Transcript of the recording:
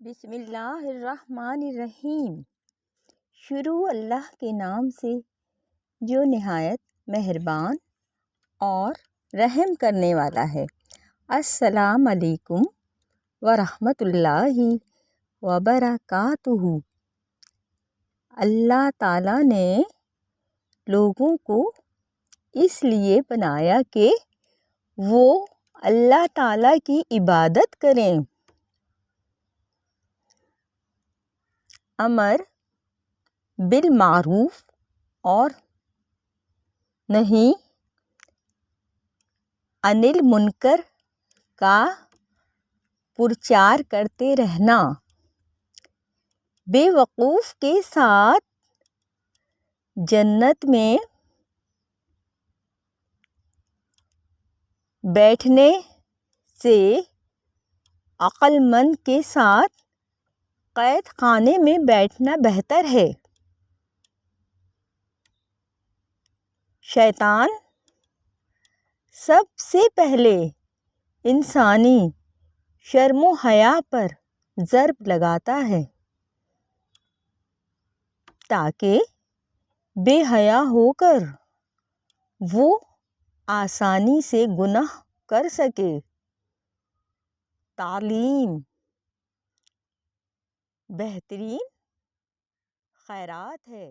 بسم اللہ الرحمن الرحیم۔ شروع اللہ کے نام سے جو نہایت مہربان اور رحم کرنے والا ہے۔ السلام علیکم ورحمۃ اللہ وبرکاتہ۔ اللہ تعالیٰ نے لوگوں کو اس لیے بنایا کہ وہ اللہ تعالیٰ کی عبادت کریں، امر بالمعروف اور نہی عن المنکر کا پرچار کرتے رہنا، بے وقوف کے ساتھ جنت میں بیٹھنے سے عقل مند کے ساتھ قید خانے میں بیٹھنا بہتر ہے۔ شیطان سب سے پہلے انسانی شرم و حیا پر ضرب لگاتا ہے تاکہ بے حیا ہو کر وہ آسانی سے گناہ کر سکے۔ تعلیم بہترین خیرات ہے۔